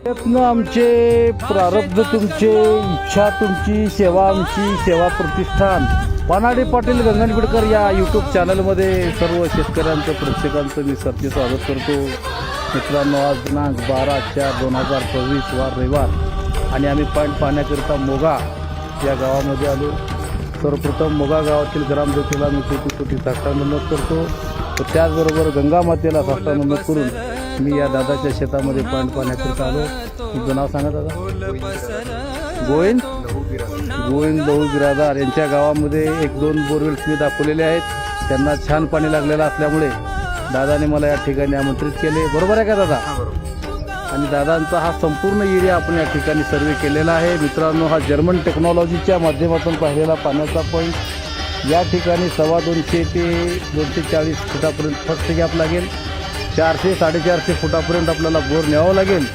प्रयत्न आमचे, प्रारब्ध तुमचे, इच्छा तुमची, सेवा आमची, सेवा प्रतिष्ठान. पानाडे पाटील गंगनबीडकर या यूट्यूब चॅनलमध्ये सर्व शेतकऱ्यांचं प्रत्येकांचं मी सरचे स्वागत करतो. मित्रांनो, आज दिनांक 12/4/2024 वार रविवार आणि आम्ही पाण्याकरिता मोगा या गावामध्ये आलो. सर्वप्रथम मोगा गावातील ग्रामदेवतेला मी कोटी साष्टांगनमत करतो. त्याचबरोबर गंगा मातेला साष्टांगनमत करून मी या दादाच्या शेतामध्ये पाण्याकरिता आलो. तुमचं नाव सांगा दादा? गोविंद लहू बिरादार यांच्या गावामध्ये 1-2 बोरवेल्स मी दाखवलेले आहेत. त्यांना छान पाणी लागलेलं असल्यामुळे दादाने मला या ठिकाणी आमंत्रित केले. बरोबर आहे का दादा? आणि दादांचा हा संपूर्ण एरिया आपण या ठिकाणी सर्वे केलेला आहे. मित्रांनो, हा जर्मन टेक्नॉलॉजीच्या माध्यमातून पाहिलेला पाण्याचा पॉईंट. या ठिकाणी 250 ते 240 फुटापर्यंत फक्त गॅप लागेल. 400-450 फुटापर्यंत आपल्याला बोर न्यावं लागेल.